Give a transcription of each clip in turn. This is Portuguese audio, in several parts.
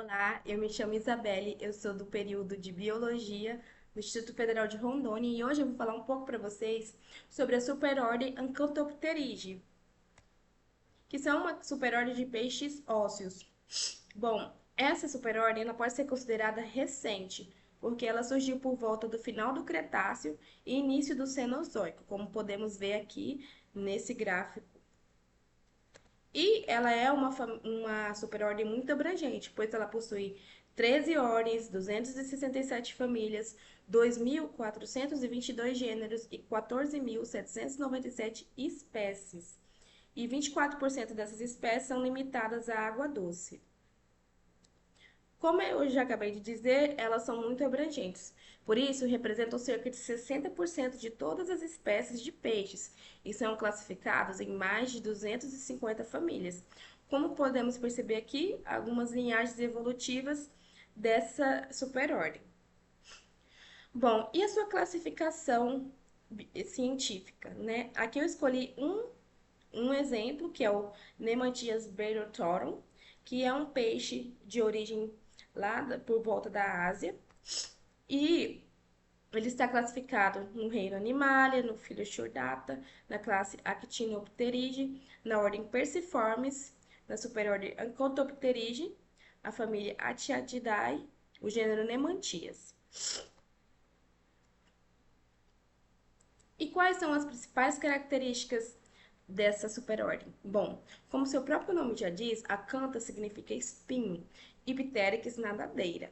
Olá, eu me chamo Isabelle, eu sou do período de Biologia do Instituto Federal de Rondônia e hoje eu vou falar um pouco para vocês sobre a superordem Ancantopterygii, que são uma superordem de peixes ósseos. Bom, essa superordem ela pode ser considerada recente, porque ela surgiu por volta do final do Cretáceo e início do Cenozoico, como podemos ver aqui nesse gráfico. E ela é uma superordem muito abrangente, pois ela possui 13 ordens, 267 famílias, 2.422 gêneros e 14.797 espécies. E 24% dessas espécies são limitadas à água doce. Como eu já acabei de dizer, elas são muito abrangentes. Por isso, representam cerca de 60% de todas as espécies de peixes e são classificados em mais de 250 famílias. Como podemos perceber aqui, algumas linhagens evolutivas dessa superordem. Bom, e a sua classificação científica, né? Aqui eu escolhi um exemplo, que é o Nemantias baerotorum, que é um peixe de origem por volta da Ásia. E ele está classificado no reino Animalia, no filho Chordata, na classe Actinopterygii, na ordem Perciformes, na superordem Ancantopterygii, a família Atiatidae, o gênero Nemantias. E quais são as principais características dessa superordem? Bom, como seu próprio nome já diz, acanta significa espinho e pteryx nadadeira.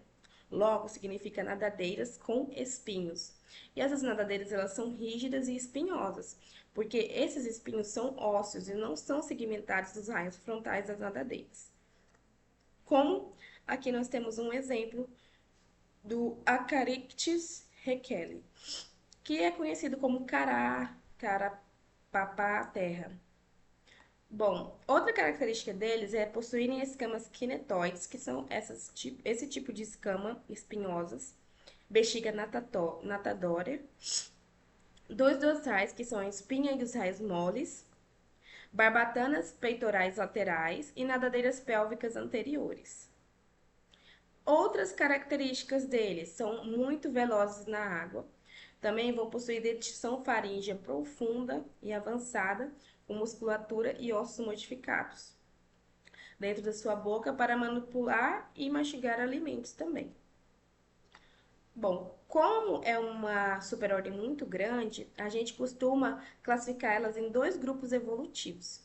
Logo, significa nadadeiras com espinhos. E essas nadadeiras elas são rígidas e espinhosas, porque esses espinhos são ósseos e não são segmentados nos raios frontais das nadadeiras. Como aqui nós temos um exemplo do Acarictis requeli, que é conhecido como cará, carapapá terra. Bom, outra característica deles é possuírem escamas quinetóides, que são esse tipo de escama espinhosas, bexiga natadória, dois dorsais, que são a espinha e os raios moles, barbatanas peitorais laterais e nadadeiras pélvicas anteriores. Outras características deles são muito velozes na água. Também vão possuir dentição faríngea profunda e avançada, com musculatura e ossos modificados dentro da sua boca para manipular e mastigar alimentos também. Bom, como é uma superordem muito grande, a gente costuma classificar elas em dois grupos evolutivos,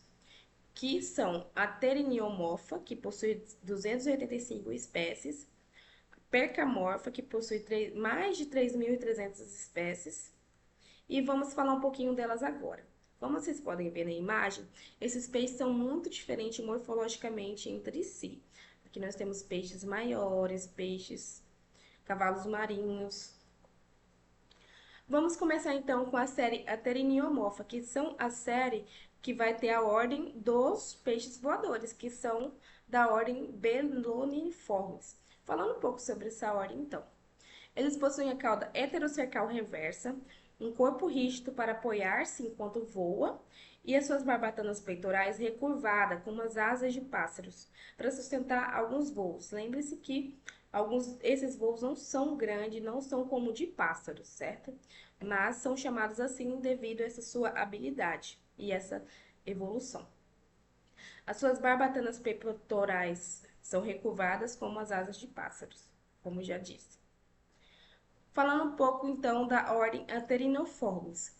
que são a Pteriniomorpha, que possui 285 espécies, Percamorpha, que possui mais de 3.300 espécies, e vamos falar um pouquinho delas agora. Como vocês podem ver na imagem, esses peixes são muito diferentes morfologicamente entre si. Aqui nós temos peixes maiores, peixes, cavalos marinhos. Vamos começar então com a série Ateriniomorpha, que são a série que vai ter a ordem dos peixes voadores, que são da ordem Beloniformes. Falando um pouco sobre essa ordem, então. Eles possuem a cauda heterocercal reversa, um corpo rígido para apoiar-se enquanto voa e as suas barbatanas peitorais recurvadas, como as asas de pássaros, para sustentar alguns voos. Lembre-se que esses voos não são grandes, não são como de pássaros, certo? Mas são chamados assim devido a essa sua habilidade e essa evolução. As suas barbatanas peitorais são recurvadas como as asas de pássaros, como já disse. Falando um pouco então da ordem Anterinoformes,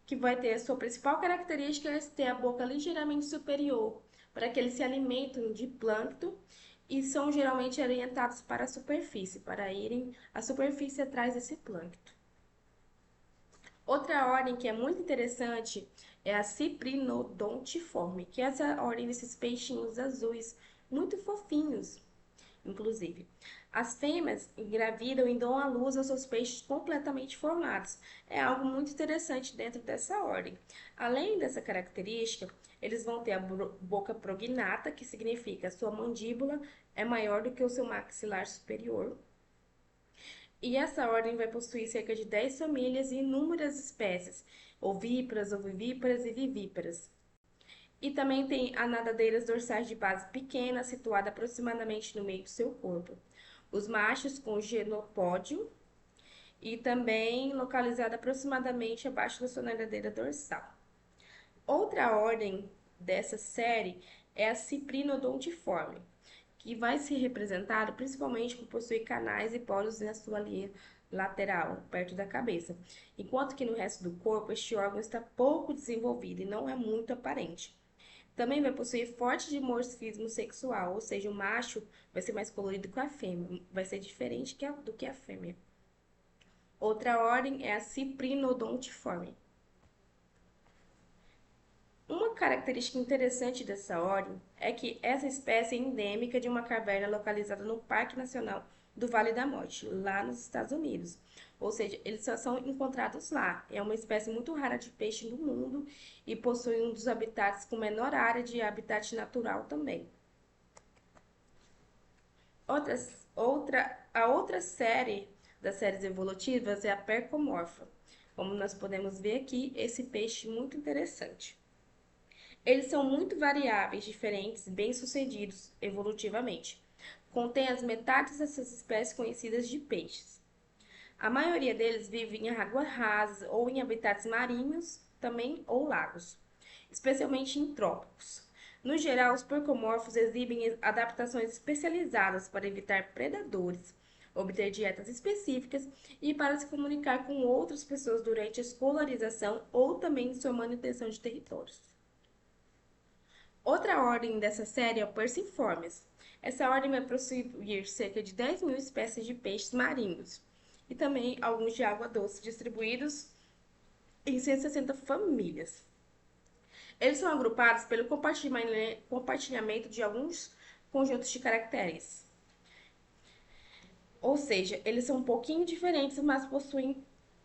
que vai ter a sua principal característica é ter a boca ligeiramente superior, para que eles se alimentem de plâncton e são geralmente orientados para a superfície, para irem à superfície atrás desse plâncton. Outra ordem que é muito interessante é a Cyprinodontiforme, que é essa ordem desses peixinhos azuis, muito fofinhos, inclusive. As fêmeas engravidam e dão à luz aos seus peixes completamente formados. É algo muito interessante dentro dessa ordem. Além dessa característica, eles vão ter a boca prognata, que significa a sua mandíbula é maior do que o seu maxilar superior. E essa ordem vai possuir cerca de 10 famílias e inúmeras espécies, ovíparas, ovivíparas e vivíparas. E também tem a nadadeiras dorsais de base pequena, situada aproximadamente no meio do seu corpo. Os machos com genopódio e também localizada aproximadamente abaixo da sua nadadeira dorsal. Outra ordem dessa série é a Ciprinodontiforme, que vai ser representado principalmente por possuir canais e poros na sua linha lateral, perto da cabeça, enquanto que no resto do corpo este órgão está pouco desenvolvido e não é muito aparente. Também vai possuir forte dimorfismo sexual, ou seja, o macho vai ser mais colorido que a fêmea, vai ser diferente do que a fêmea. Outra ordem é a Ciprinodontiforme. Uma característica interessante dessa ordem é que essa espécie é endêmica de uma caverna localizada no Parque Nacional do Vale da Morte, lá nos Estados Unidos. Ou seja, eles só são encontrados lá. É uma espécie muito rara de peixe no mundo e possui um dos habitats com menor área de habitat natural também. A outra série das séries evolutivas é a Percomorpha. Como nós podemos ver aqui, esse peixe muito interessante. Eles são muito variáveis, diferentes, bem-sucedidos evolutivamente. Contém as metades dessas espécies conhecidas de peixes. A maioria deles vive em águas rasas ou em habitats marinhos, também ou lagos, especialmente em trópicos. No geral, os porcomorfos exibem adaptações especializadas para evitar predadores, obter dietas específicas e para se comunicar com outras pessoas durante a escolarização ou também em sua manutenção de territórios. Outra ordem dessa série é o Perciformes. Essa ordem vai possuir cerca de 10 mil espécies de peixes marinhos e também alguns de água doce distribuídos em 160 famílias. Eles são agrupados pelo compartilhamento de alguns conjuntos de caracteres. Ou seja, eles são um pouquinho diferentes, mas possuem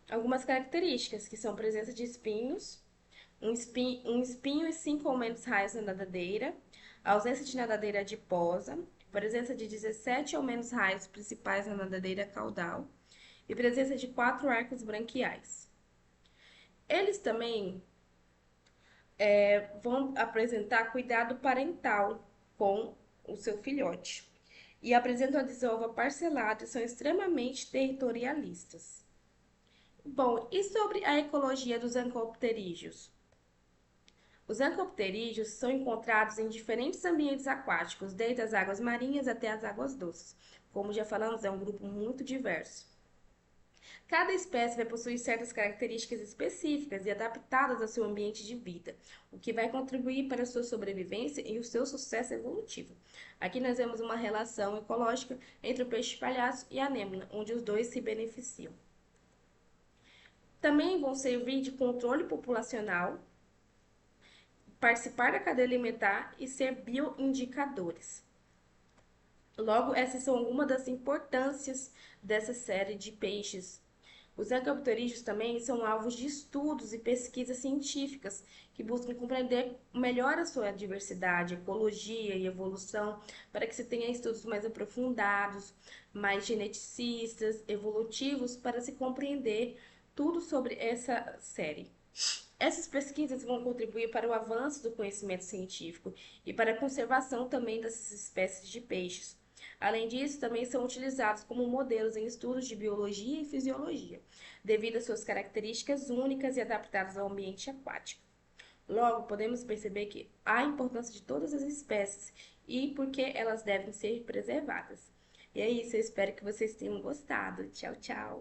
algumas características, que são a presença de espinhos, um espinho e 5 ou menos raios na nadadeira, a ausência de nadadeira adiposa, presença de 17 ou menos raios principais na nadadeira caudal e presença de 4 arcos branquiais. Eles também vão apresentar cuidado parental com o seu filhote e apresentam a desova parcelada e são extremamente territorialistas. Bom, e sobre a ecologia dos ancopterídeos? Os ancopterídeos são encontrados em diferentes ambientes aquáticos, desde as águas marinhas até as águas doces. Como já falamos, é um grupo muito diverso. Cada espécie vai possuir certas características específicas e adaptadas ao seu ambiente de vida, o que vai contribuir para a sua sobrevivência e o seu sucesso evolutivo. Aqui nós vemos uma relação ecológica entre o peixe-palhaço e a anêmona, onde os dois se beneficiam. Também vão servir de controle populacional, participar da cadeia alimentar e ser bioindicadores. Logo, essas são algumas das importâncias dessa série de peixes. Os ancapterídeos também são alvos de estudos e pesquisas científicas que buscam compreender melhor a sua diversidade, ecologia e evolução, para que se tenha estudos mais aprofundados, mais geneticistas, evolutivos, para se compreender tudo sobre essa série. Essas pesquisas vão contribuir para o avanço do conhecimento científico e para a conservação também dessas espécies de peixes. Além disso, também são utilizados como modelos em estudos de biologia e fisiologia, devido às suas características únicas e adaptadas ao ambiente aquático. Logo, podemos perceber que há a importância de todas as espécies e por que elas devem ser preservadas. E é isso, eu espero que vocês tenham gostado. Tchau, tchau!